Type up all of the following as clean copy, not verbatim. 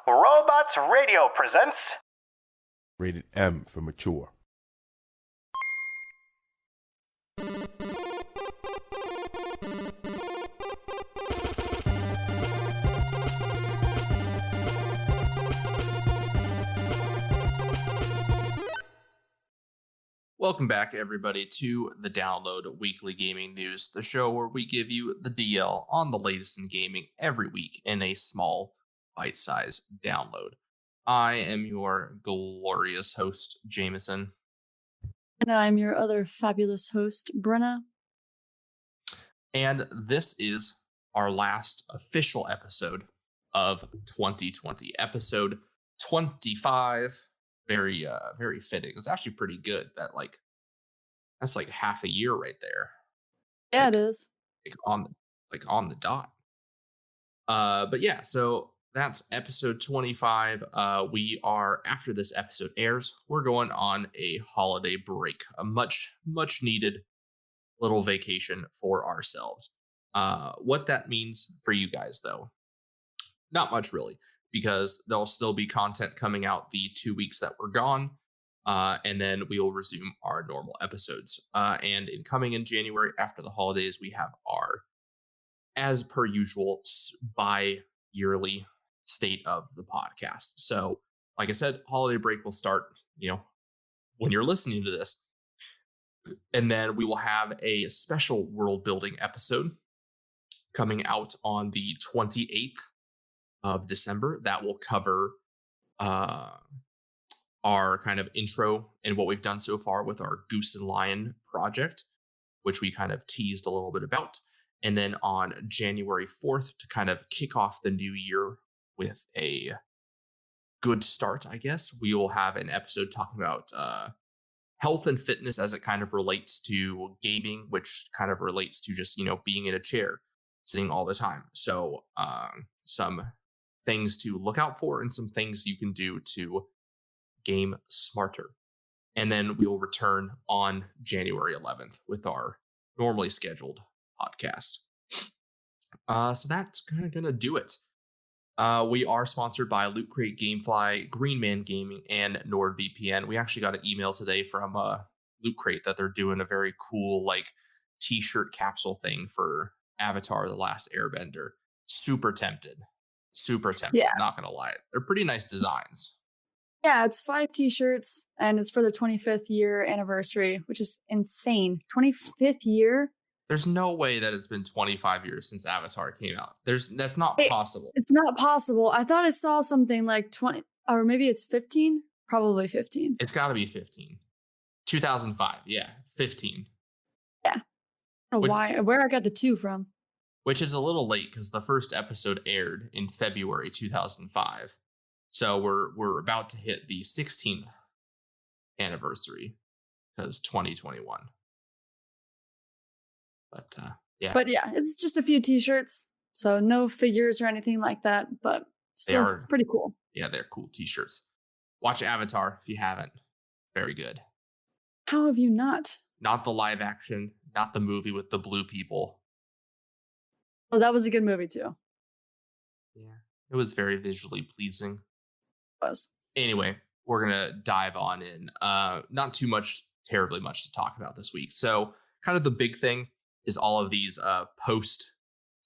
Robots Radio presents... Rated M for mature. Welcome back, everybody, to the Download Weekly Gaming News, the show where we give you the DL on the latest in gaming every week in a small, bite-sized download. I am your glorious host, Jameson. And I'm your other fabulous host, Brenna. And this is our last official episode of 2020, episode 25. Very fitting. It's actually pretty good. That's like half a year right there. Yeah, it is. On the dot. But yeah, so that's episode 25. We are, after this episode airs, we're going on a holiday break, a much needed little vacation for ourselves. What that means for you guys, though, not much really, because there'll still be content coming out the 2 weeks that we're gone. And then we will resume our normal episodes. And coming in January after the holidays, we have our, as per usual, bi-yearly state of the podcast. So, like I said, holiday break will start, when you're listening to this. And then we will have a special world building episode coming out on the 28th of December that will cover our kind of intro and what we've done so far with our Goose and Lion project, which we kind of teased a little bit about. And then on January 4th, to kind of kick off the new year with a good start, I guess, we will have an episode talking about health and fitness as it kind of relates to gaming, which kind of relates to just, being in a chair, sitting all the time. So some things to look out for and some things you can do to game smarter. And then we will return on January 11th with our normally scheduled podcast. So that's kind of gonna do it. We are sponsored by Loot Crate, Gamefly, Green Man Gaming, and NordVPN. We actually got an email today from Loot Crate that they're doing a very cool t-shirt capsule thing for Avatar: The Last Airbender. Super tempted. Yeah. Not gonna lie, they're pretty nice designs. Yeah, it's 5 t-shirts, and it's for the 25th year anniversary, which is insane. 25th year? There's no way that it's been 25 years since Avatar came out. That's not possible. It's not possible. I thought I saw something like 20, or maybe it's 15? Probably 15. It's got to be 15. 2005, yeah, 15. Yeah. I don't know where I got the 2 from. Which is a little late because the first episode aired in February 2005. So we're about to hit the 16th anniversary because 2021. But yeah. But yeah, it's just a few t-shirts. So no figures or anything like that, but still pretty cool. Yeah, they're cool t-shirts. Watch Avatar if you haven't. Very good. How have you not? Not the live action, not the movie with the blue people. Oh, that was a good movie too. Yeah, it was very visually pleasing. It was. Anyway, we're gonna dive on in. Not terribly much to talk about this week. So, kind of the big thing is all of these post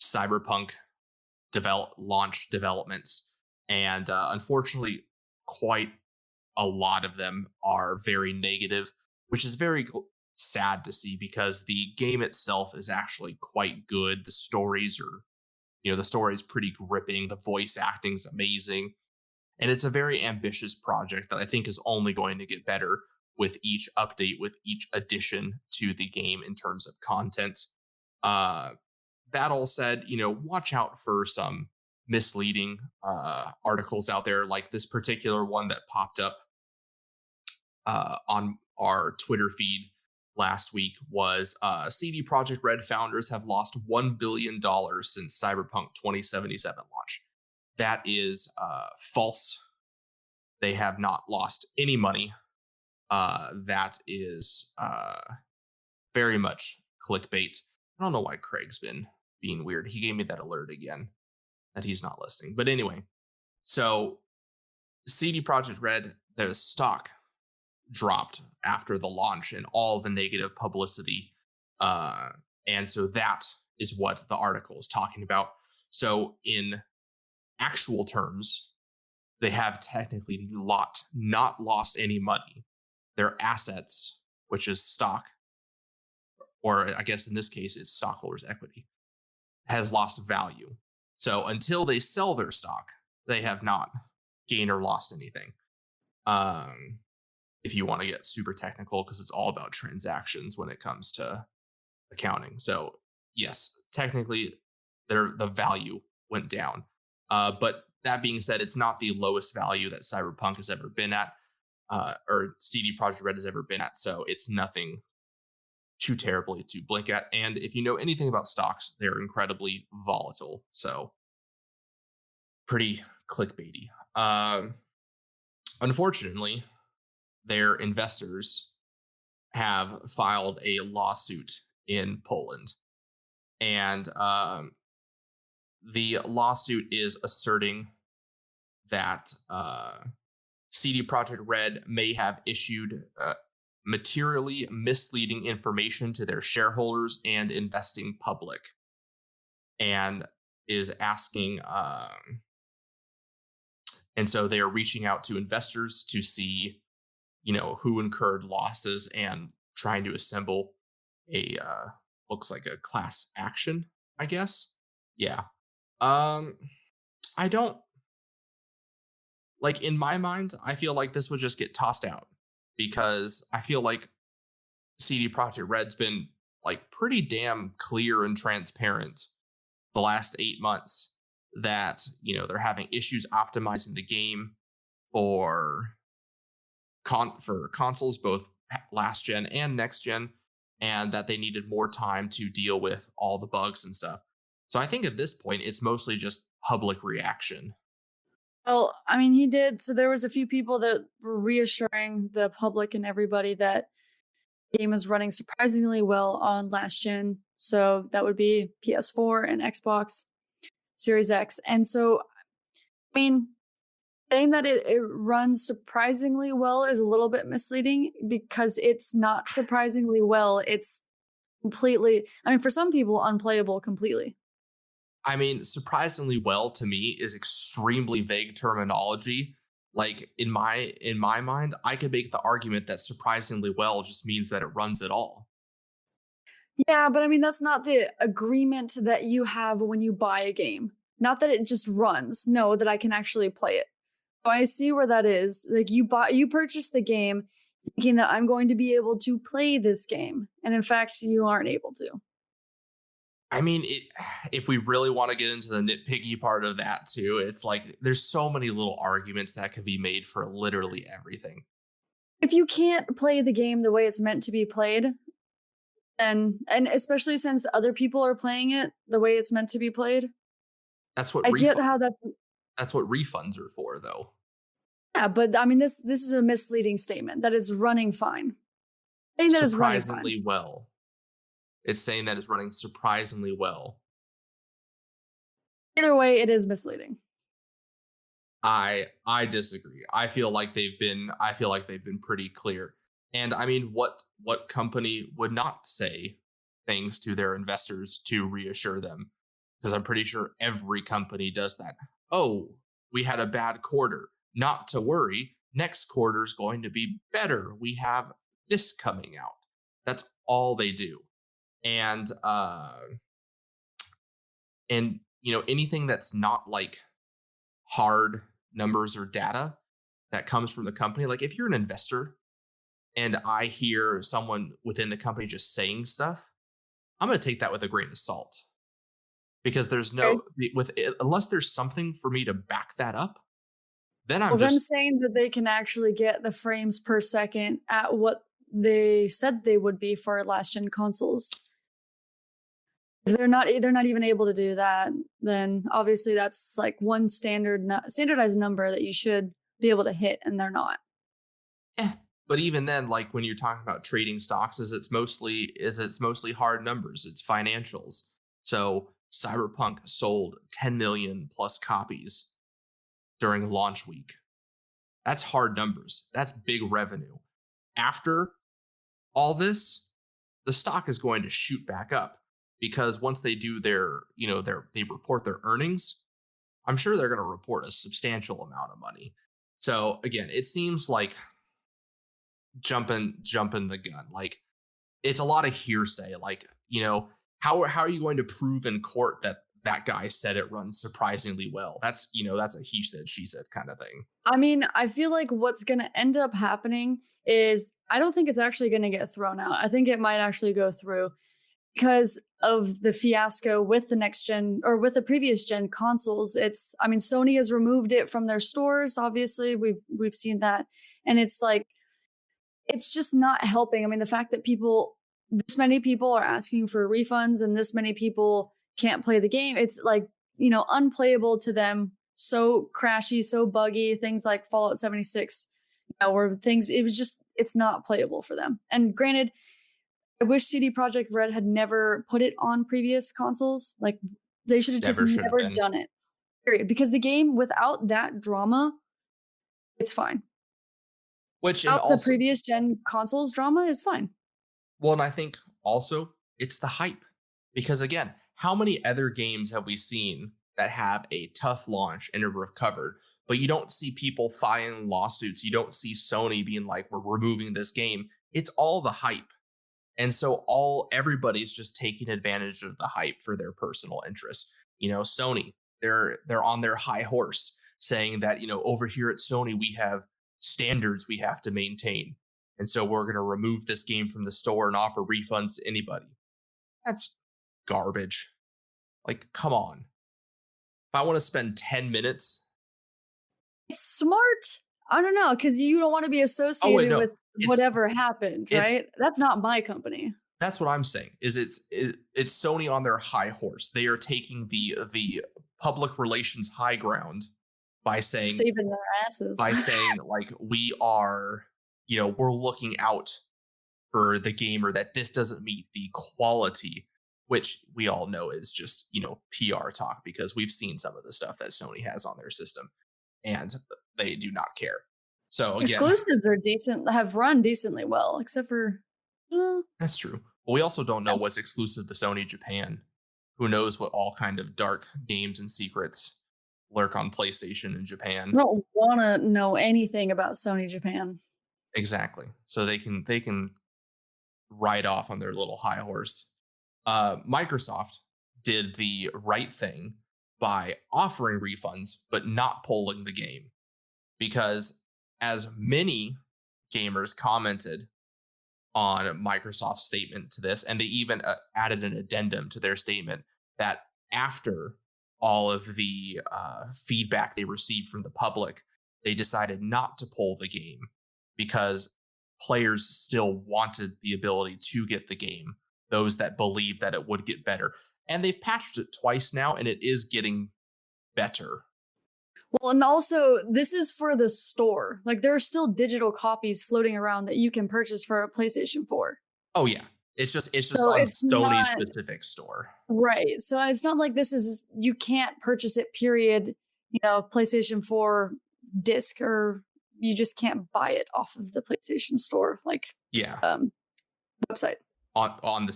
Cyberpunk launch developments, and unfortunately, quite a lot of them are very negative, which is very sad to see because the game itself is actually quite good. The story is pretty gripping. The voice acting is amazing. And it's a very ambitious project that I think is only going to get better with each update, with each addition to the game in terms of content. That all said, watch out for some misleading articles out there, like this particular one that popped up on our Twitter feed last week was CD Projekt Red founders have lost $1 billion since Cyberpunk 2077 launch. That is false. They have not lost any money. That is very much clickbait. I don't know why Craig's been being weird. He gave me that alert again that he's not listening. But anyway, so CD Projekt Red, their stock dropped after the launch and all the negative publicity. And so that is what the article is talking about. So in actual terms, they have technically not lost any money. Their assets, which is stock, or I guess in this case, it's stockholders' equity, has lost value. So until they sell their stock, they have not gained or lost anything. If you want to get super technical, because it's all about transactions when it comes to accounting. So yes, technically, the value went down. But that being said, it's not the lowest value that Cyberpunk has ever been at, or CD Projekt Red has ever been at. So it's nothing too terribly to blink at. And if you know anything about stocks, they're incredibly volatile. So pretty clickbaity. Unfortunately, their investors have filed a lawsuit in Poland. And the lawsuit is asserting that CD Projekt Red may have issued materially misleading information to their shareholders and investing public, and is asking, and so they are reaching out to investors to see, who incurred losses and trying to assemble a looks like a class action, I guess. Yeah. I don't like, in my mind, I feel like this would just get tossed out, because I feel like CD Projekt Red's been like pretty damn clear and transparent the last 8 months that, they're having issues optimizing the game for consoles, both last gen and next gen, and that they needed more time to deal with all the bugs and stuff. So I think at this point, it's mostly just public reaction. Well, I mean, he did. So there was a few people that were reassuring the public and everybody that the game is running surprisingly well on last gen. So that would be PS4 and Xbox Series X. And so, I mean, saying that it runs surprisingly well is a little bit misleading, because it's not surprisingly well. It's completely, I mean, for some people, unplayable completely. I mean, surprisingly well to me is extremely vague terminology. Like in my mind, I could make the argument that surprisingly well just means that it runs at all. Yeah, but I mean, that's not the agreement that you have when you buy a game. Not that it just runs. No, that I can actually play it. So I see where that is. Like, you purchase the game thinking that I'm going to be able to play this game, and in fact, you aren't able to. I mean, if we really want to get into the nitpicky part of that too, it's like there's so many little arguments that can be made for literally everything. If you can't play the game the way it's meant to be played, and especially since other people are playing it the way it's meant to be played, That's what I get how that's what refunds are for, though. Yeah, but I mean, this is a misleading statement that it's running fine. Saying that it's running fine. Surprisingly well. It's saying that it's running surprisingly well. Either way, it is misleading. I disagree. I feel like they've been pretty clear. And I mean, what company would not say things to their investors to reassure them? Because I'm pretty sure every company does that. Oh, we had a bad quarter. Not to worry. Next quarter is going to be better. We have this coming out. That's all they do. And anything that's not like hard numbers or data that comes from the company, like if you're an investor and I hear someone within the company just saying stuff, I'm going to take that with a grain of salt, because there's unless there's something for me to back that up, then I'm them saying that they can actually get the frames per second at what they said they would be for last gen consoles. If they're not even able to do that, then obviously that's like one standardized number that you should be able to hit, and they're not. But even then, like when you're talking about trading stocks, it's mostly hard numbers. It's financials. So Cyberpunk sold 10 million plus copies during launch week. That's hard numbers. That's big revenue. After all this, the stock is going to shoot back up because once they do they report their earnings, I'm sure they're going to report a substantial amount of money. So again, it seems like jumping the gun. Like it's a lot of hearsay. Like, how are you going to prove in court that that guy said it runs surprisingly well? That's a he said, she said kind of thing. I mean, I feel like what's going to end up happening is I don't think it's actually going to get thrown out. I think it might actually go through because of the fiasco with the next gen or with the previous gen consoles. Sony has removed it from their stores. Obviously, we've seen that. And it's like, it's just not helping. I mean, the fact that this many people are asking for refunds and this many people can't play the game, it's like, unplayable to them, so crashy, so buggy, things like Fallout 76, or things, it's not playable for them. And granted, I wish CD Projekt Red had never put it on previous consoles. Like, they should have just never done it, period. Because the game, without that drama, it's fine. The previous gen consoles drama is fine. Well, and I think also it's the hype. Because again, how many other games have we seen that have a tough launch and have recovered, but you don't see people filing lawsuits? You don't see Sony being like, we're removing this game. It's all the hype. And so everybody's just taking advantage of the hype for their personal interests. Sony, they're on their high horse saying that, over here at Sony, we have standards we have to maintain. And so we're going to remove this game from the store and offer refunds to anybody. That's garbage. Like, come on. If I want to spend 10 minutes. It's smart. I don't know, because you don't want to be associated with whatever happened, right? That's not my company. That's what I'm saying. It's Sony on their high horse. They are taking the public relations high ground by saying, saving their asses. By saying, like, we are, we're looking out for the gamer, that this doesn't meet the quality, which we all know is just, PR talk, because we've seen some of the stuff that Sony has on their system and they do not care. So again, exclusives are decent, have run decently well, except for that's true. But we also don't know what's exclusive to Sony Japan. Who knows what all kind of dark games and secrets lurk on PlayStation in Japan. I don't want to know anything about Sony Japan. Exactly. So they can ride off on their little high horse. Microsoft did the right thing by offering refunds, but not pulling the game. Because as many gamers commented on Microsoft's statement to this, and they even added an addendum to their statement that after all of the feedback they received from the public, they decided not to pull the game because players still wanted the ability to get the game, those that believe that it would get better. And they've patched it twice now, and it is getting better. Well, and also, this is for the store. Like, there are still digital copies floating around that you can purchase for a PlayStation 4. Oh, yeah. It's just so on Sony's specific store. Right. So it's not like you can't purchase it, period, PlayStation 4 disc, or you just can't buy it off of the PlayStation store, like, website. On the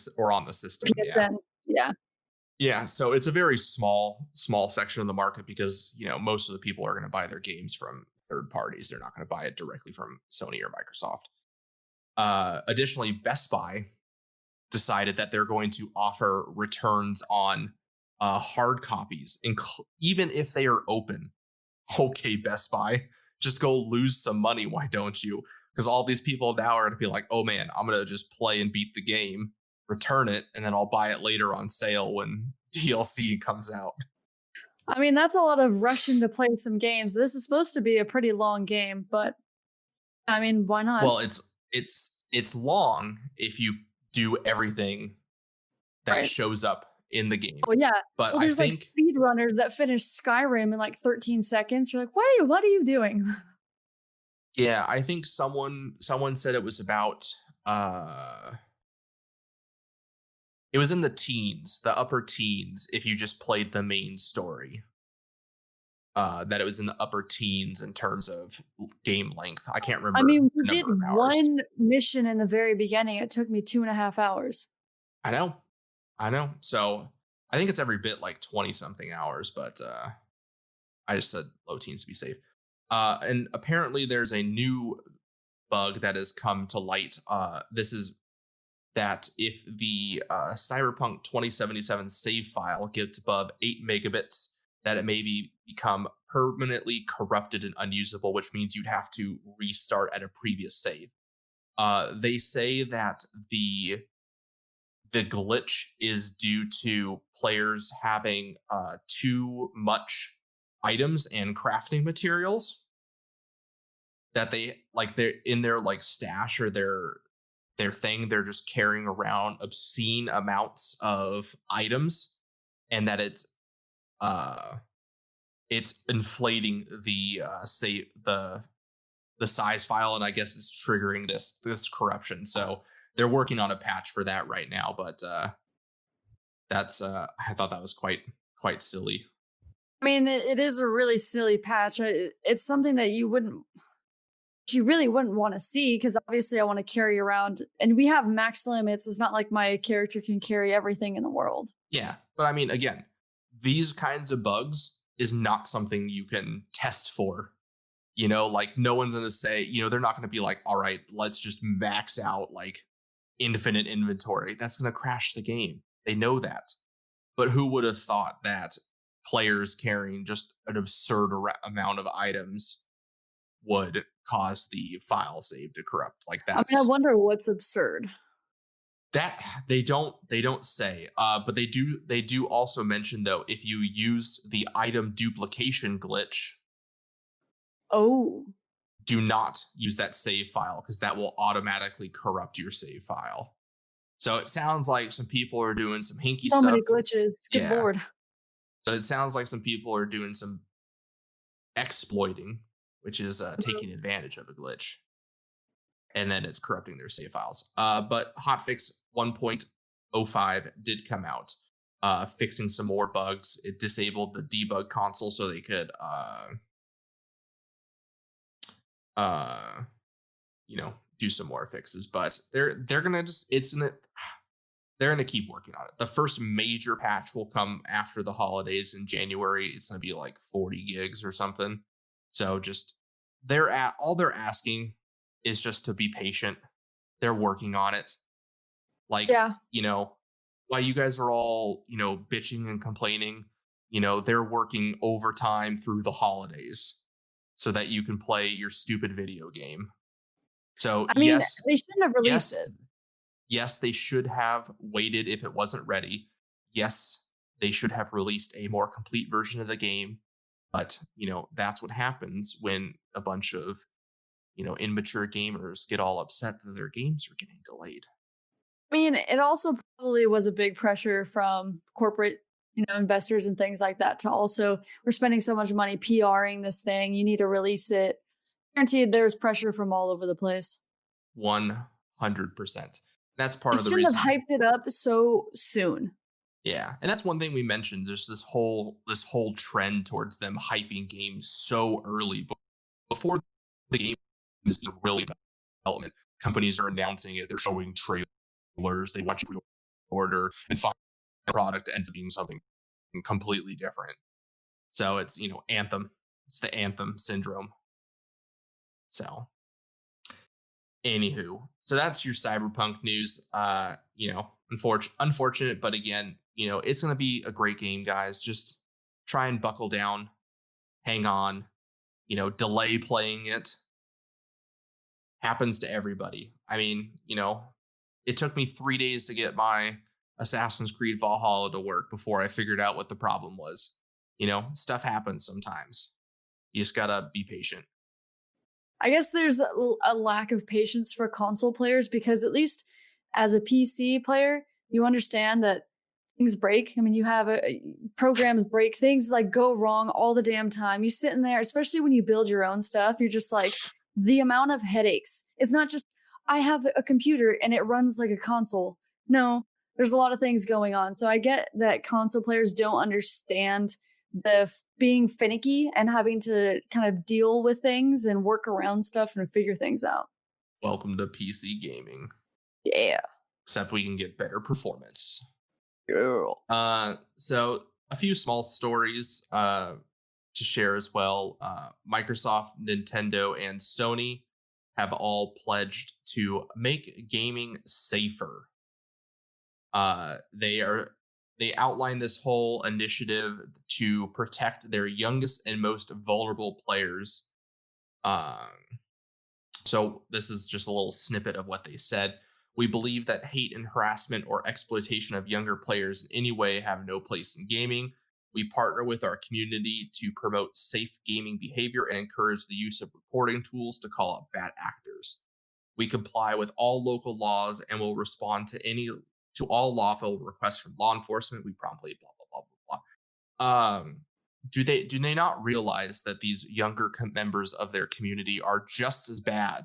system. PSN, yeah. Yeah, so it's a very small section of the market because, most of the people are going to buy their games from third parties. They're not going to buy it directly from Sony or Microsoft. Additionally, Best Buy decided that they're going to offer returns on hard copies, even if they are open. Okay, Best Buy, just go lose some money. Why don't you? Because all these people now are going to be like, oh man, I'm going to just play and beat the game, return it, and then I'll buy it later on sale when DLC comes out. I mean, that's a lot of rushing to play some games. This is supposed to be a pretty long game, but I mean, why not? Well, it's long if you do everything that shows up in the game. Oh yeah, but there's like speedrunners that finish Skyrim in like 13 seconds. You're like, what are you doing? Yeah, I think someone said it was about it was in the teens, the upper teens, if you just played the main story. that it was in the upper teens in terms of game length. I can't remember I mean, we the did number of hours. one mission in the very beginning. It took me 2.5 hours. I know. So I think it's every bit like 20 something hours, but I just said low teens to be safe. And apparently there's a new bug that has come to light. This is that if the Cyberpunk 2077 save file gets above 8 megabits, that it may become permanently corrupted and unusable, which means you'd have to restart at a previous save. They say that the glitch is due to players having too much items and crafting materials that they're in their like stash or their thing. They're just carrying around obscene amounts of items, and that it's inflating the the size file, and I guess it's triggering this corruption. So they're working on a patch for that right now, but that's I thought that was quite silly. I mean, it is a really silly patch. It's something that you really wouldn't want to see, because obviously I want to carry around, and we have max limits. It's not like my character can carry everything in the world. Yeah, but I mean, again, these kinds of bugs is not something you can test for. Like no one's going to say, they're not going to be like, all right, let's just max out like infinite inventory. That's going to crash the game. They know that. But who would have thought that players carrying just an absurd amount of items would cause the file save to corrupt? Like that. I wonder what's absurd. That they don't say, but they do also mention, though, if you use the item duplication glitch, do not use that save file, because that will automatically corrupt your save file. So it sounds like some people are doing some hinky stuff. So many glitches. Good lord. So it sounds like some people are doing some exploiting, which is taking advantage of a glitch, and then it's corrupting their save files. But hotfix 1.05 did come out, fixing some more bugs. It disabled the debug console so they could do some more fixes. But they're gonna they're gonna keep working on it. The first major patch will come after the holidays in January. It's gonna be like 40 gigs or something. So just all they're asking is just to be patient. They're working on it. Like, while you guys are all, bitching and complaining, they're working overtime through the holidays so that you can play your stupid video game. So I mean, they shouldn't have released it. Yes, they should have waited if it wasn't ready. Yes, they should have released a more complete version of the game. But, that's what happens when a bunch of, immature gamers get all upset that their games are getting delayed. I mean, it also probably was a big pressure from corporate, investors and things like that to also, we're spending so much money PRing this thing. You need to release it. Guaranteed there's pressure from all over the place. 100%. That's part of the reason. Shouldn't have hyped it up so soon. Yeah, and that's one thing we mentioned. There's this whole trend towards them hyping games so early before the game is really development. Companies are announcing it. They're showing trailers. They want you to order, and find the product ends up being something completely different. So it's Anthem. It's the Anthem syndrome. So, anywho, so that's your Cyberpunk news. Unfortunate, but again, it's going to be a great game, guys. Just try and buckle down, hang on, delay playing it. Happens to everybody. I mean, it took me 3 days to get my Assassin's Creed Valhalla to work before I figured out what the problem was. Stuff happens sometimes. You just gotta be patient. I guess there's a lack of patience for console players, because at least as a PC player, you understand that things break. I mean, you have programs break, things like go wrong all the damn time. You sit in there, especially when you build your own stuff, you're just like, the amount of headaches. It's not just, I have a computer and it runs like a console. No, there's a lot of things going on. So I get that console players don't understand being finicky and having to kind of deal with things and work around stuff and figure things out. Welcome to PC gaming. Yeah. Except we can get better performance. Girl. So a few small stories to share as well. Microsoft, Nintendo, and Sony have all pledged to make gaming safer. They outline this whole initiative to protect their youngest and most vulnerable players. So this is just a little snippet of what they said. We believe that hate and harassment or exploitation of younger players in any way have no place in gaming. We partner with our community to promote safe gaming behavior and encourage the use of reporting tools to call out bad actors. We comply with all local laws and will respond to all lawful requests from law enforcement. We promptly blah blah blah blah blah. Do they not realize that these younger members of their community are just as bad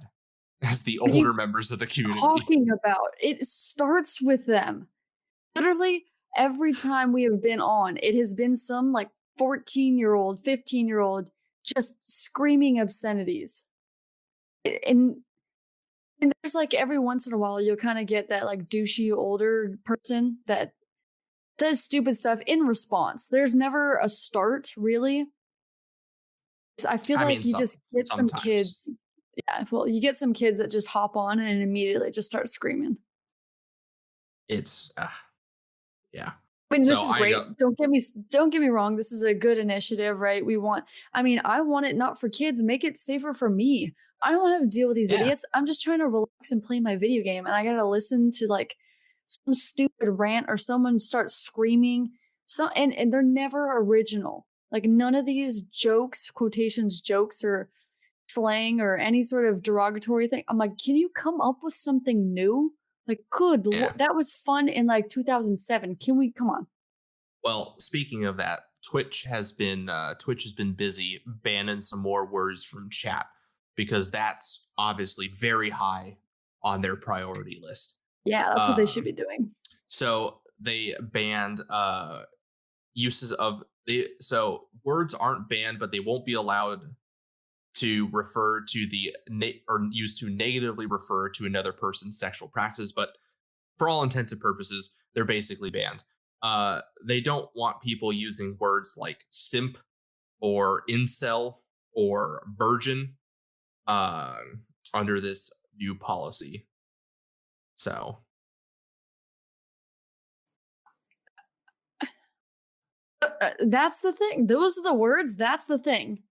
as the older members of the community? Talking about it starts with them. Literally every time we have been on, it has been some like 14-year-old, 15-year-old just screaming obscenities. And there's like every once in a while you'll kind of get that like douchey older person that does stupid stuff in response. There's never a start, really. I feel like you just get some kids. Yeah, well, you get some kids that just hop on and immediately just start screaming. It's yeah. I mean, this is great. Don't get me wrong. This is a good initiative, right? I want it not for kids. Make it safer for me. I don't want to have to deal with these idiots. I'm just trying to relax and play my video game, and I gotta listen to like some stupid rant or someone start screaming. And they're never original. Like none of these jokes, quotations, jokes or slang or any sort of derogatory thing. I'm like, can you come up with something new? Like, good Lord, that was fun in like 2007. Can we come on? Well, speaking of that, Twitch has been busy banning some more words from chat because that's obviously very high on their priority list. Yeah, that's what they should be doing. So they banned uses of so words aren't banned, but they won't be allowed to refer to or used to negatively refer to another person's sexual practice. But for all intents and purposes, they're basically banned. They don't want people using words like simp or incel or virgin under this new policy. So that's the thing. Those are the words. That's the thing.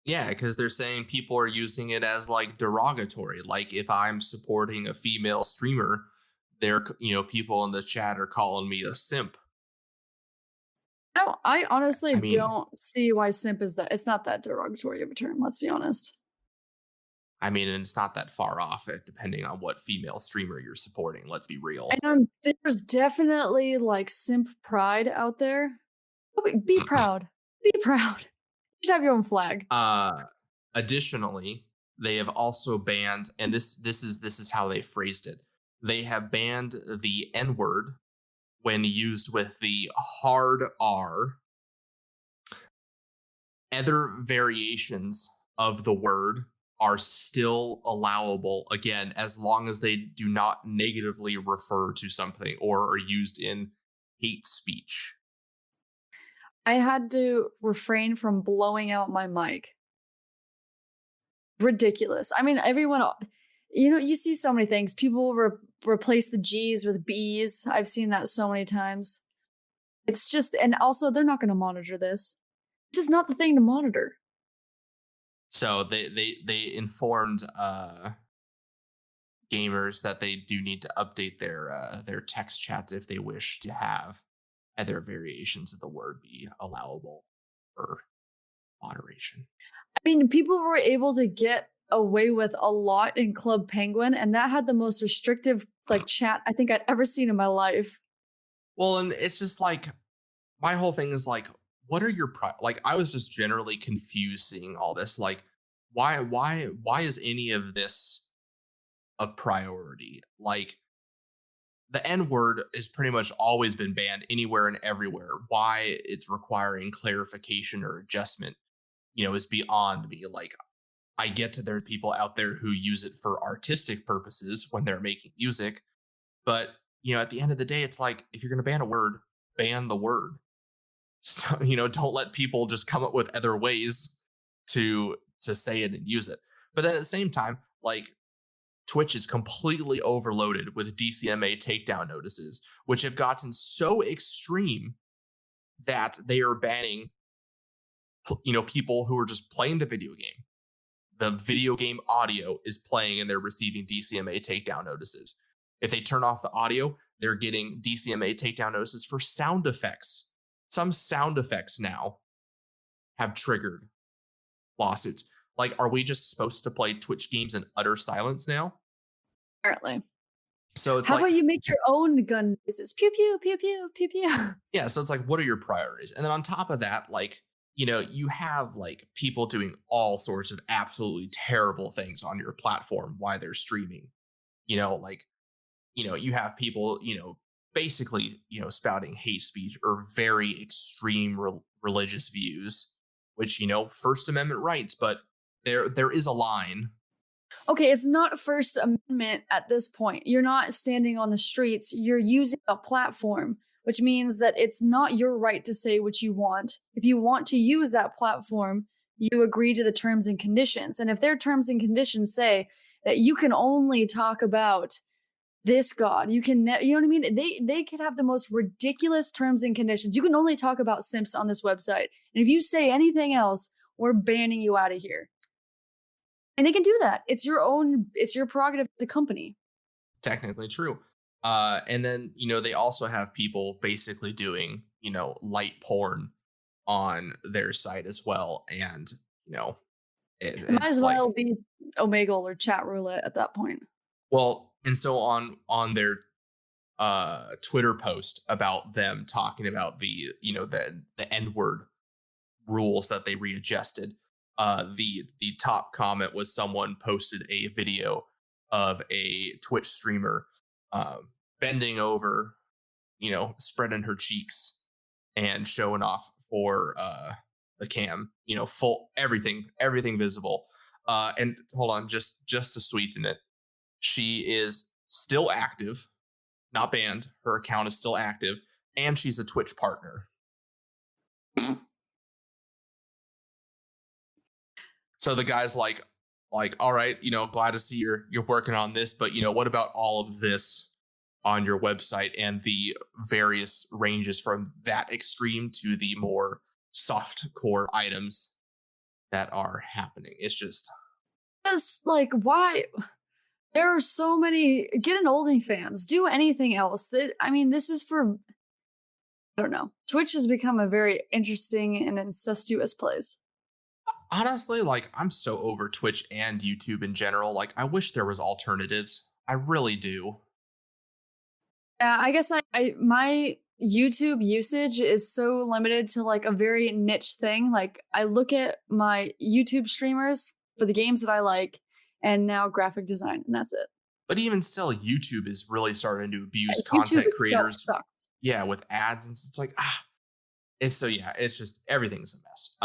Yeah, because they're saying people are using it as like derogatory. Like if I'm supporting a female streamer, people in the chat are calling me a simp. No, I honestly don't see why simp is that. It's not that derogatory of a term. Let's be honest. I mean, and it's not that far off, depending on what female streamer you're supporting. Let's be real. And there's definitely like simp pride out there. Be proud. Be proud. You should have your own flag. Additionally, they have also banned, and this is how they phrased it. They have banned the N-word when used with the hard R. Other variations of the word are still allowable, again, as long as they do not negatively refer to something or are used in hate speech. I had to refrain from blowing out my mic. Ridiculous. I mean, everyone, you see so many things. People replace the G's with B's. I've seen that so many times. It's just, and also they're not going to monitor this. This is not the thing to monitor. So they informed gamers that they do need to update their text chats if they wish to have other variations of the word be allowable for moderation. I mean, people were able to get away with a lot in Club Penguin, and that had the most restrictive like chat I think I'd ever seen in my life. Well, and it's just like my whole thing is like, what are your like? I was just generally confused seeing all this. Like, why is any of this a priority? Like, the N word has pretty much always been banned anywhere and everywhere. Why it's requiring clarification or adjustment, is beyond me. Like, I get that there are people out there who use it for artistic purposes when they're making music, but at the end of the day, it's like, if you're going to ban a word, ban the word. So, don't let people just come up with other ways to say it and use it. But then at the same time, like, Twitch is completely overloaded with DCMA takedown notices, which have gotten so extreme that they are banning, people who are just playing the video game. The video game audio is playing and they're receiving DCMA takedown notices. If they turn off the audio, they're getting DCMA takedown notices for sound effects. Some sound effects now have triggered lawsuits. Like, are we just supposed to play Twitch games in utter silence now? Apparently. So it's how like, about you make your own gun noises? Pew pew pew pew pew pew. Yeah, so it's like, what are your priorities? And then on top of that, like, you have like people doing all sorts of absolutely terrible things on your platform while they're streaming. You have people, basically, spouting hate speech or very extreme religious views, which, First Amendment rights, but there is a line. Okay, it's not First Amendment at this point. You're not standing on the streets. You're using a platform, which means that it's not your right to say what you want. If you want to use that platform, you agree to the terms and conditions. And if their terms and conditions say that you can only talk about this god, you know what I mean? They could have the most ridiculous terms and conditions. You can only talk about simps on this website. And if you say anything else, we're banning you out of here. And they can do that. It's your prerogative as a company. Technically true. And then, they also have people basically doing, light porn on their site as well. And, it might as well be Omegle or chat roulette at that point. Well, and so on their Twitter post about them talking about the N-word rules that they readjusted, the top comment was someone posted a video of a Twitch streamer bending over, spreading her cheeks and showing off for the cam, full everything visible. And hold on, just to sweeten it, she is still active, not banned. Her account is still active, and she's a Twitch partner. So the guy's like, all right, glad to see you're working on this, but what about all of this on your website and the various ranges from that extreme to the more soft core items that are happening? It's just like, why? There are so many. Get an OnlyFans. Do anything else. This is for, I don't know. Twitch has become a very interesting and incestuous place. Honestly, like, I'm so over Twitch and YouTube in general. Like, I wish there was alternatives. I really do. Yeah, I guess my YouTube usage is so limited to like a very niche thing. Like, I look at my YouTube streamers for the games that I like, and now graphic design, and that's it. But even still, YouTube is really starting to abuse content creators. Sucks. Yeah, with ads, and it's like, it's just, everything's a mess.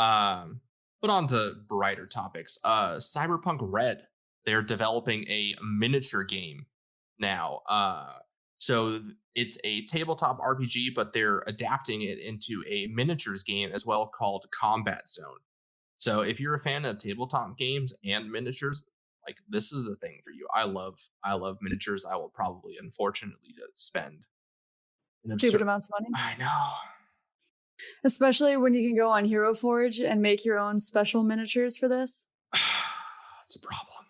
But on to brighter topics. Cyberpunk Red, they're developing a miniature game now. So it's a tabletop RPG, but they're adapting it into a miniatures game as well, called Combat Zone. So if you're a fan of tabletop games and miniatures, like, this is the thing for you. I love miniatures. I will probably, unfortunately, spend stupid amounts of money. I know. Especially when you can go on Hero Forge and make your own special miniatures for this. It's a problem.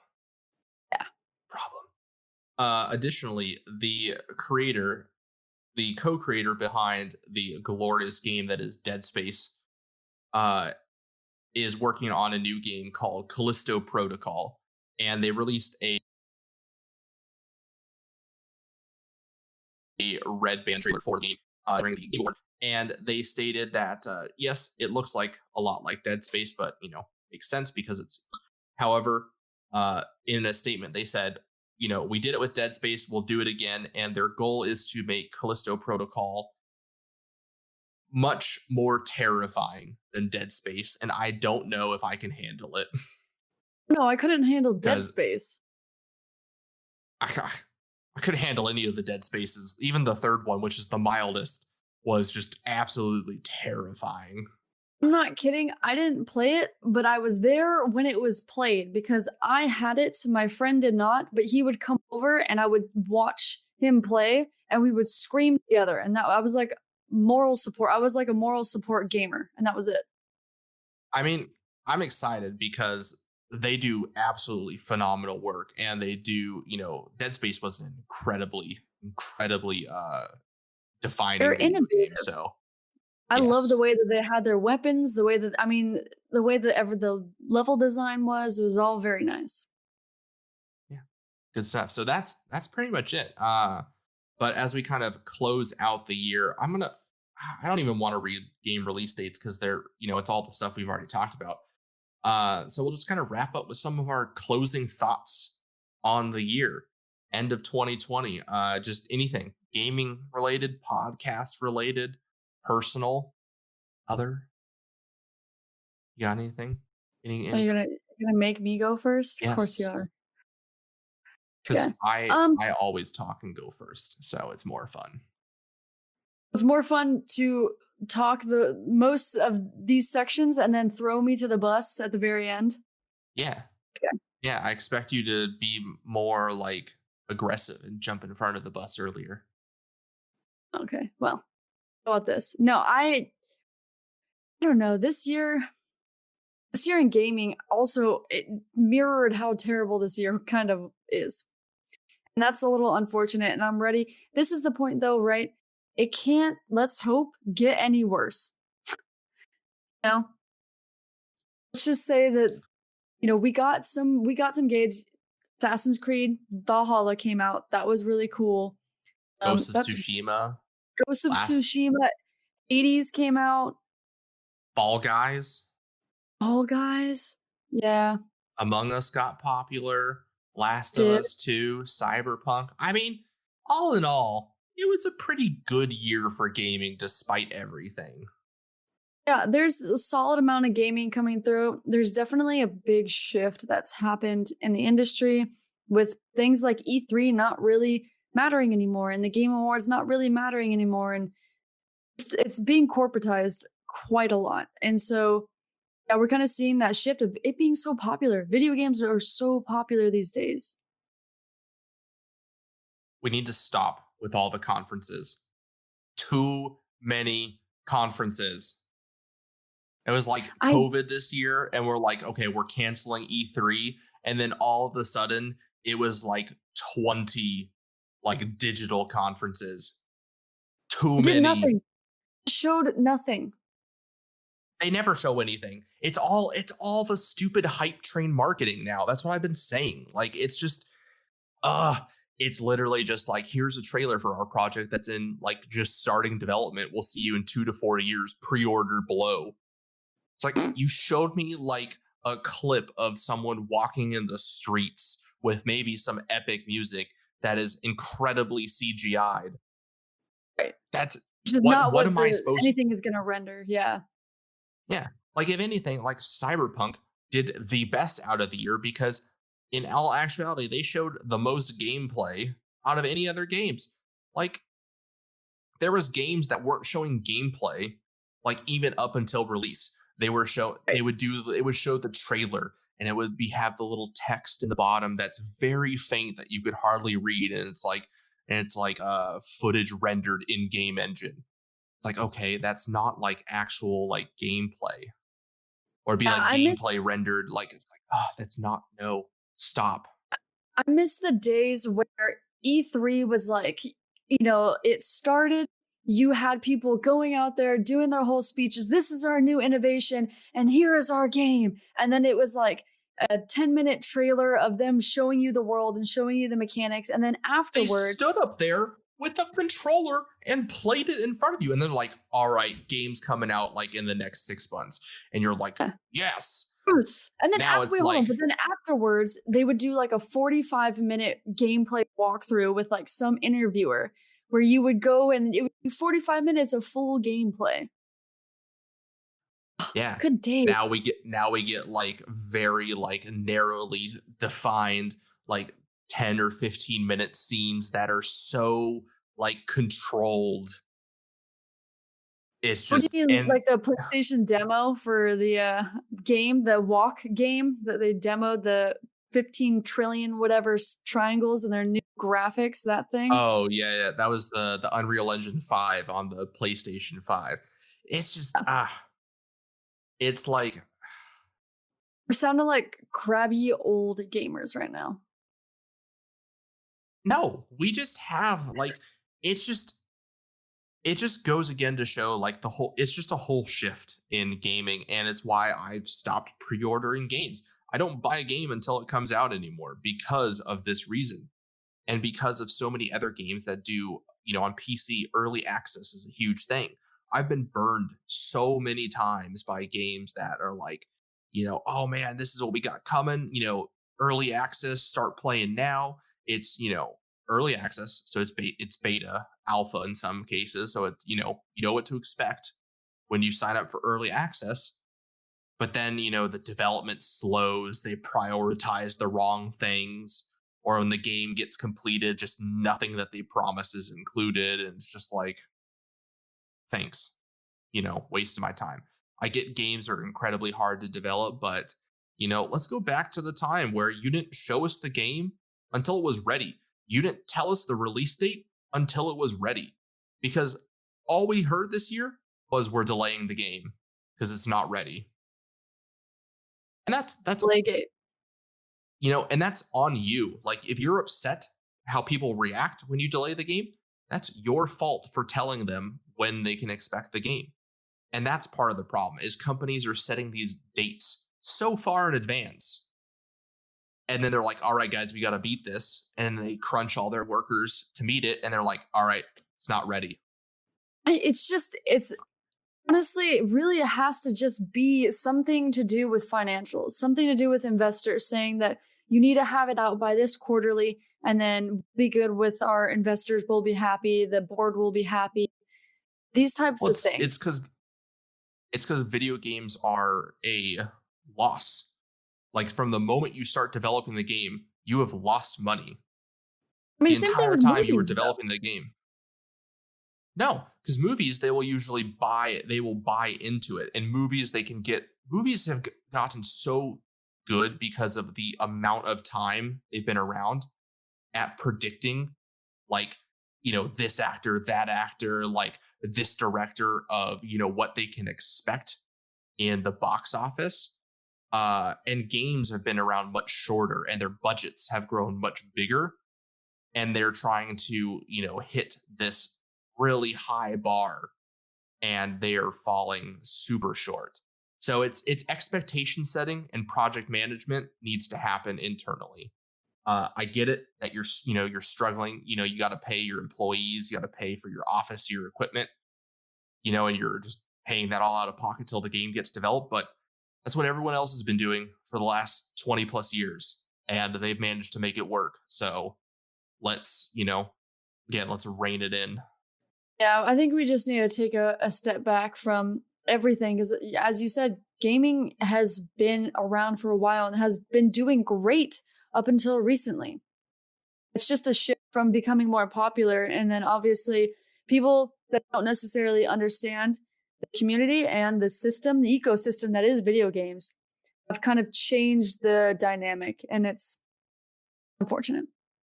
Yeah. Problem. Additionally, the co-creator behind the glorious game that is Dead Space, is working on a new game called Callisto Protocol, and they released a red band trailer for the game during the Game Award. And they stated that, yes, it looks like a lot like Dead Space, but, makes sense because it's... However, in a statement, they said, we did it with Dead Space, we'll do it again, and their goal is to make Callisto Protocol much more terrifying than Dead Space, and I don't know if I can handle it. No, I couldn't handle Dead 'Cause- Space. I couldn't handle any of the Dead Spaces. Even the third one, which is the mildest, was just absolutely terrifying. I'm not kidding. I didn't play it, but I was there when it was played because I had it. My friend did not, but he would come over and I would watch him play and we would scream together. And I was like moral support. I was like a moral support gamer, and that was it. I mean, I'm excited because they do absolutely phenomenal work, and they do, Dead Space was an incredibly defining They're video game. innovative. So I love yes. the way that they had their weapons, the way that the level design was. It was all very nice. Good stuff. So that's pretty much it. But as we kind of close out the year, I don't even want to read game release dates because they're, it's all the stuff we've already talked about. So we'll just kind of wrap up with some of our closing thoughts on the year, end of 2020. Just anything gaming related, podcast related, personal, other. You got anything? Are you gonna make me go first? Of course you Yes. are. Because Okay. I always talk and go first, so it's more fun. It's more fun to talk the most of these sections and then throw me to the bus at the very end. Yeah. Okay. Yeah, I expect you to be more like aggressive and jump in front of the bus earlier. Okay. Well, how about this? No, I don't know. This year in gaming also it mirrored how terrible this year kind of is. And that's a little unfortunate, and I'm ready. This is the point though, right? It can't, let's hope, get any worse. Let's just say that we got some games. Assassin's Creed Valhalla came out. That was really cool. Ghost of That's Tsushima, Ghost of Tsushima. Hades came out. Fall Guys, All Guys. Yeah. Among Us got popular, Last of Us 2, Cyberpunk. I mean, all in all, it was a pretty good year for gaming despite everything. Yeah, there's a solid amount of gaming coming through. There's definitely a big shift that's happened in the industry with things like E3 not really mattering anymore and the Game Awards not really mattering anymore. And it's being corporatized quite a lot. And so, yeah, we're kind of seeing that shift of it being so popular. Video games are so popular these days. We need to stop with all the conferences. Too many conferences. It was like COVID this year, and we're like, okay, we're canceling E3. And then all of a sudden, it was like 20 like digital conferences. Too many. Did nothing. Showed nothing. They never show anything. It's all the stupid hype train marketing now. That's what I've been saying. Like, it's just, it's literally just like, here's a trailer for our project that's in like just starting development. We'll see you in 2 to 4 years. Pre-order below. It's like you showed me like a clip of someone walking in the streets with maybe some epic music that is incredibly CGI'd. Right. That's what am I supposed to? Anything is going to render. Yeah. Yeah. Like if anything, like Cyberpunk did the best out of the year because in all actuality, they showed the most gameplay out of any other games. Like there was games that weren't showing gameplay, like even up until release. They would show the trailer and it would have the little text in the bottom that's very faint that you could hardly read, and it's like footage rendered in game engine. It's like, okay, that's not like actual like gameplay. Or be like gameplay rendered like, it's like, that's not, no, stop. I miss the days where E3 was like, it started, you had people going out there doing their whole speeches. This is our new innovation, and here is our game. And then it was like a 10-minute trailer of them showing you the world and showing you the mechanics. And then afterwards, they stood up there with a controller and played it in front of you. And then like, all right, game's coming out like in the next 6 months. And you're like, yes. Yes. And then Now it's wait, hold on. like, But then afterwards, they would do like a 45-minute gameplay walkthrough with like some interviewer where you would go and it would be 45 minutes of full gameplay. yeah. Good days. Now we get like very like narrowly defined like 10 or 15-minute scenes that are so like controlled. It's What do just, you mean, and like the PlayStation demo for the game, the walk game that they demoed the 15 trillion whatever triangles and their new graphics, that thing? oh yeah, that was the Unreal Engine 5 on the PlayStation 5. It's just it's like, We're sounding like crabby old gamers right now. no, we just have like, it's just, it just goes again to show like the whole, it's just a whole shift in gaming, and it's why I've stopped pre-ordering games. I don't buy a game until it comes out anymore because of this reason, and because of so many other games that do, on PC, early access is a huge thing. I've been burned so many times by games that are like, oh man, this is what we got coming, early access, start playing now. It's, early access, so it's beta, alpha in some cases, so it's, you know what to expect when you sign up for early access. But then, the development slows, they prioritize the wrong things, or when the game gets completed, just nothing that they promised is included, and it's just like, thanks, waste of my time. I get games are incredibly hard to develop, but let's go back to the time where you didn't show us the game until it was ready. You didn't tell us the release date until it was ready, because all we heard this year was we're delaying the game because it's not ready. And that's Playgate. and that's on you. Like, if you're upset how people react when you delay the game, that's your fault for telling them when they can expect the game. And that's part of the problem, is companies are setting these dates so far in advance. And then they're like, all right, guys, we got to beat this. And they crunch all their workers to meet it. And they're like, all right, it's not ready. It's honestly, it really has to just be something to do with financials, something to do with investors saying that you need to have it out by this quarterly, and then be good with our investors. We'll be happy. The board will be happy. These types Well, of things. it's because video games are a loss. Like, from the moment you start developing the game, you have lost money. I mean, The same thing entire with time you were movies, though. developing the game. No, because movies, they will usually buy into it. And movies have gotten so good because of the amount of time they've been around at predicting, like, this actor, that actor, like this director, of, what they can expect in the box office. And games have been around much shorter, and their budgets have grown much bigger. And they're trying to, hit this really high bar, and they are falling super short. So it's expectation setting, and project management needs to happen internally. I get it that you're struggling. You got to pay your employees, you got to pay for your office, your equipment, and you're just paying that all out of pocket till the game gets developed. But that's what everyone else has been doing for the last 20 plus years, and they've managed to make it work. So let's, again, let's rein it in. Yeah, I think we just need to take a step back from everything, because, as you said, gaming has been around for a while and has been doing great up until recently. It's just a shift from becoming more popular, and then obviously people that don't necessarily understand the community and the system, the ecosystem that is video games, have kind of changed the dynamic, and it's unfortunate.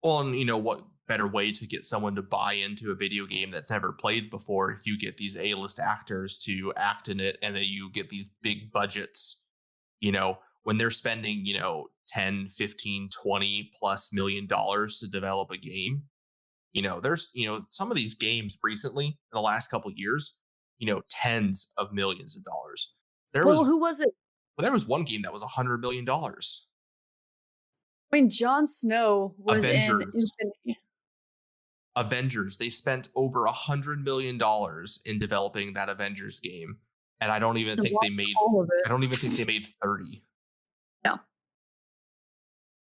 Well, and what better way to get someone to buy into a video game that's never played before? You get these A-list actors to act in it, and then you get these big budgets, when they're spending, 10, 15, 20 plus $million to develop a game. There's, some of these games recently in the last couple of years, tens of millions of dollars. Who was it? Well, there was one game that was $100 million. I mean, Jon Snow was Avengers. in Infinity. Avengers, they spent over $100 million in developing that Avengers game, and I don't even think they made. All of it. I don't even think they made 30. Yeah.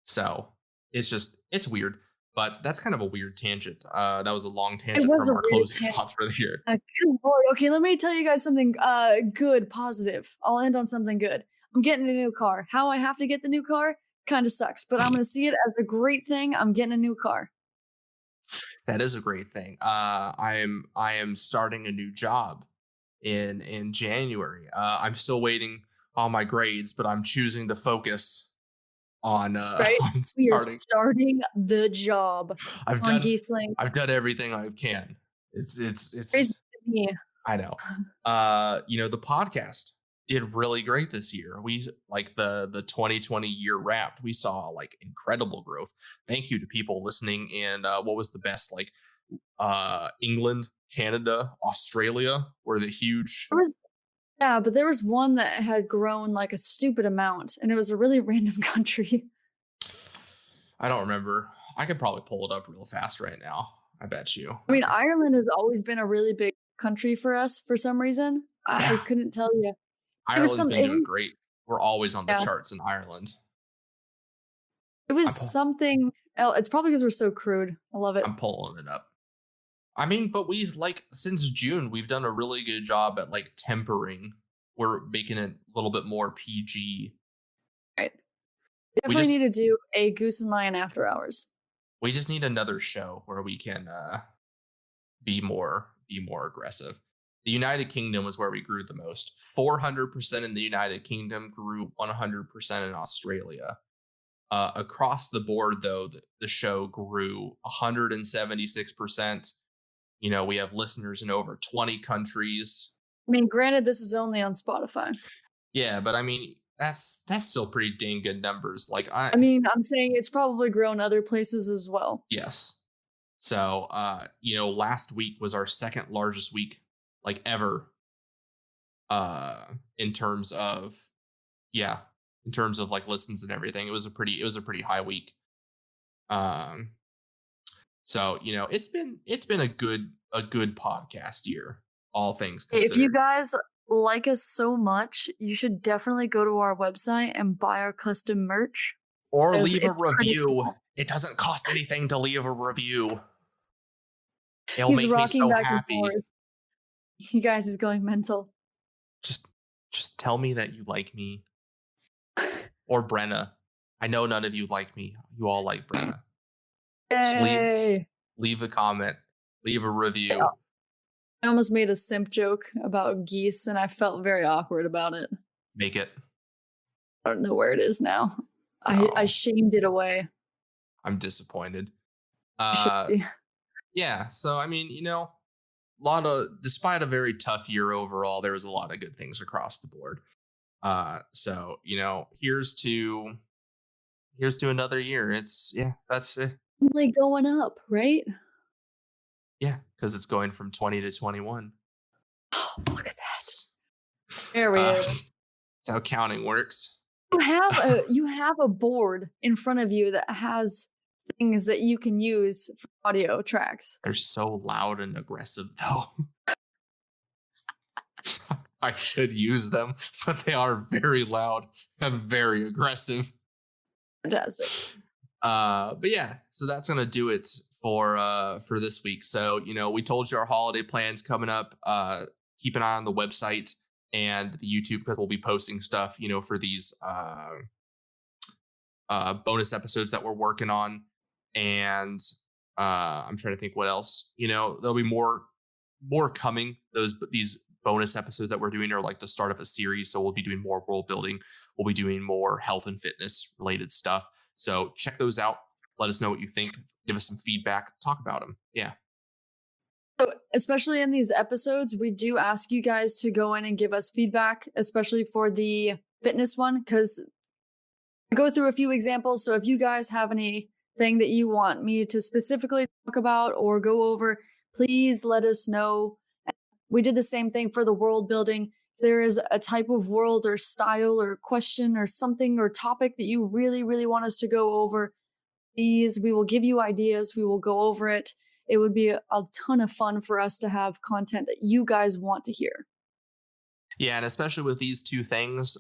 So it's weird, but that's kind of a weird tangent. That was a long It tangent was from a our weird closing tangent. thoughts for the year. Good lord. Okay, let me tell you guys something good, positive. I'll end on something good. I'm getting a new car. How I have to get the new car kind of sucks, but I'm going to see it as a great thing. I'm getting a new car. That is a great thing. I am starting a new job in January. I'm still waiting on my grades, but I'm choosing to focus on Right? on We are starting. starting the job. I've On done Geesling. I've done everything I can. It's Crazy to me. I know. The podcast did really great this year. We like the 2020 year wrapped. We saw like incredible growth. Thank you to people listening in what was the best, like England, Canada, Australia were the huge. Yeah, but there was one that had grown like a stupid amount, and it was a really random country. I don't remember. I could probably pull it up real fast right now. I bet you. I mean, Ireland has always been a really big country for us for some reason. I couldn't tell you. Ireland's been doing great. We're always on the Yeah. charts in Ireland. It was something else. It's probably because we're so crude. I love it. I'm pulling it up. I mean, but we've like since June, we've done a really good job at like tempering. We're making it a little bit more PG. Right. Definitely need to do a Goose and Lion after hours. We just need another show where we can be more aggressive. The United Kingdom was where we grew the most. 400% in the United Kingdom, grew 100% in Australia. Across the board, though, the show grew 176%. We have listeners in over 20 countries. I mean, granted, this is only on Spotify. Yeah, but I mean, that's still pretty dang good numbers. Like I mean, I'm saying it's probably grown other places as well. Yes. So, last week was our second largest week, like ever, in terms of like listens and everything. It was a pretty high week. So it's been a good podcast year, all things considered. If you guys like us so much, you should definitely go to our website and buy our custom merch. Or leave a review. It doesn't cost anything to leave a review. It'll make me so happy. You guys is going mental. Just tell me that you like me. Or Brenna. I know none of you like me. You all like Brenna. Just leave a comment. Leave a review. Yeah. I almost made a simp joke about geese, and I felt very awkward about it. Make it. I don't know where it is now. I shamed it away. I'm disappointed. Yeah, so I mean, despite a very tough year overall, there was a lot of good things across the board. So here's to another year. That's it. Only going up, right? Yeah, because it's going from 20 to 21. Oh, look at that. There we go. That's how counting works. You have a board in front of you that has things that you can use for audio tracks. They're so loud and aggressive, though. I should use them, but they are very loud and very aggressive. Fantastic. But yeah, so that's gonna do it for this week. So we told you our holiday plans coming up. Keep an eye on the website and the YouTube, because we'll be posting stuff for these bonus episodes that we're working on. And I'm trying to think what else. There'll be more coming. These bonus episodes that we're doing are like the start of a series, so we'll be doing more world building. We'll be doing more health and fitness related stuff. So check those out. Let us know what you think. Give us some feedback. Talk about them. Yeah. So especially in these episodes, we do ask you guys to go in and give us feedback, especially for the fitness one, because I go through a few examples. So if you guys have anything that you want me to specifically talk about or go over, please let us know. We did the same thing for the world building. If there is a type of world or style or question or something or topic that you really, really want us to go over, please, we will give you ideas. We will go over it. It would be a ton of fun for us to have content that you guys want to hear. Yeah, and especially with these two things,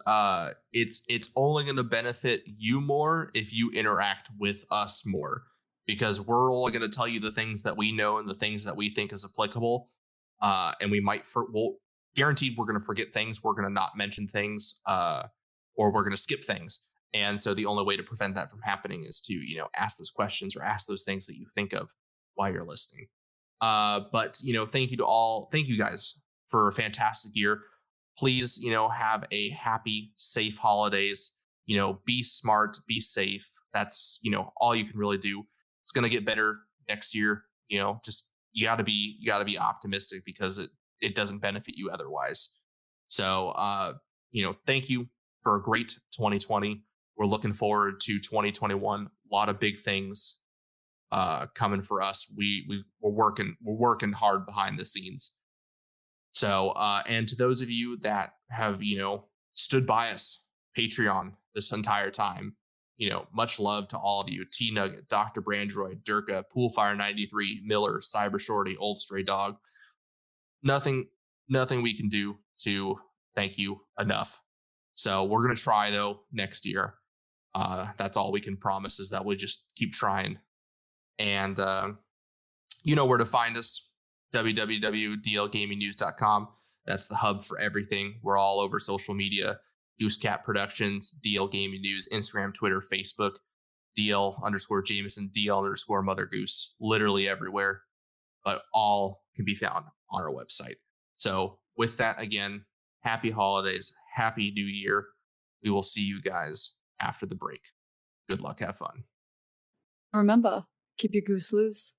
it's only going to benefit you more if you interact with us more, because we're only going to tell you the things that we know and the things that we think is applicable. And we'll guaranteed we're going to forget things, we're going to not mention things, or we're going to skip things. And so the only way to prevent that from happening is to, ask those questions or ask those things that you think of while you're listening. But thank you guys for a fantastic year. Please, have a happy, safe holidays. Be smart, be safe. That's, all you can really do. It's going to get better next year. Just you got to be optimistic, because it doesn't benefit you otherwise. So, thank you for a great 2020. We're looking forward to 2021. A lot of big things coming for us. We're working hard behind the scenes. So, and to those of you that have, stood by us, Patreon, this entire time, much love to all of you. T-Nugget, Dr. Brandroid, Durka, Poolfire93, Miller, Cyber Shorty, Old Stray Dog. Nothing we can do to thank you enough. So we're going to try, though, next year. That's all we can promise, is that we just keep trying. And you know where to find us. www.dlgamingnews.com. That's the hub for everything. We're all over social media. Goosecat Productions, DL Gaming News, Instagram, Twitter, Facebook, DL_Jameson, DL_Mother Goose, literally everywhere. But all can be found on our website. So with that, again, happy holidays, happy new year. We will see you guys after the break. Good luck, have fun. Remember, keep your goose loose.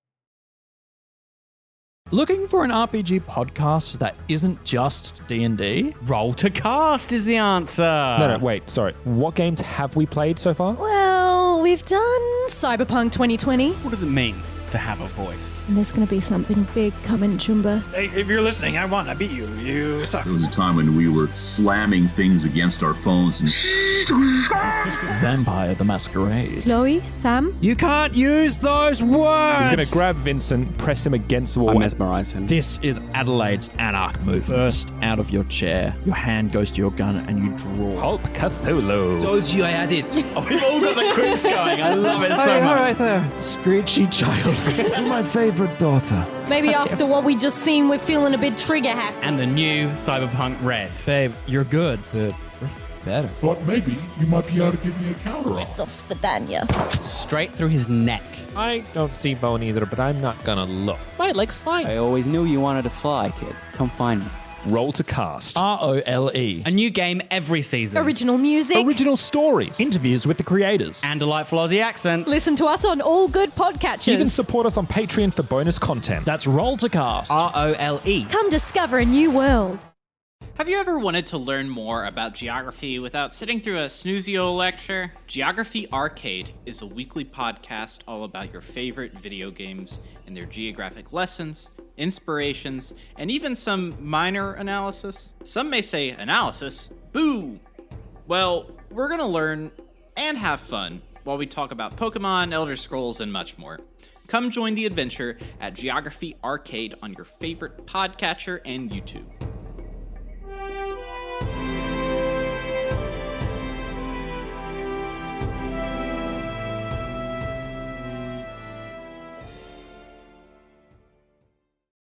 Looking for an RPG podcast that isn't just D&D? Roll to Cast is the answer. No, wait, sorry. What games have we played so far? Well, we've done Cyberpunk 2020. What does it mean to have a voice? And there's going to be something big coming, Chumba. Hey, if you're listening, I won. I beat you. You suck. There was a time when we were slamming things against our phones and Vampire the Masquerade. Chloe, Sam? You can't use those words! He's going to grab Vincent, press him against the wall. I mesmerize him. This is Adelaide's Anarch move. Burst out of your chair. Your hand goes to your gun and you draw. Hulk Cthulhu. Told you I had it. Oh, we've all got the quips going. I love it so much. Right there. Screechy child. You're my favorite daughter. Maybe after what we just seen, we're feeling a bit trigger happy. And the new Cyberpunk Red. Babe, you're good, but we're better. Thought maybe you might be able to give me a counter offer. Dos Vidania. Straight through his neck. I don't see bone either, but I'm not gonna look. My leg's fine. I always knew you wanted to fly, kid. Come find me. Roll to Cast. ROLE. A new game every season. Original music. Original stories. Interviews with the creators. And delightful Aussie accents. Listen to us on all good podcatchers. Even support us on Patreon for bonus content. That's Roll to Cast. ROLE. Come discover a new world. Have you ever wanted to learn more about geography without sitting through a snoozio lecture? Geography Arcade is a weekly podcast all about your favorite video games and their geographic lessons, inspirations, and even some minor analysis. Some may say analysis, boo! Well, we're gonna learn and have fun while we talk about Pokemon, Elder Scrolls, and much more. Come join the adventure at Geography Arcade on your favorite podcatcher and YouTube.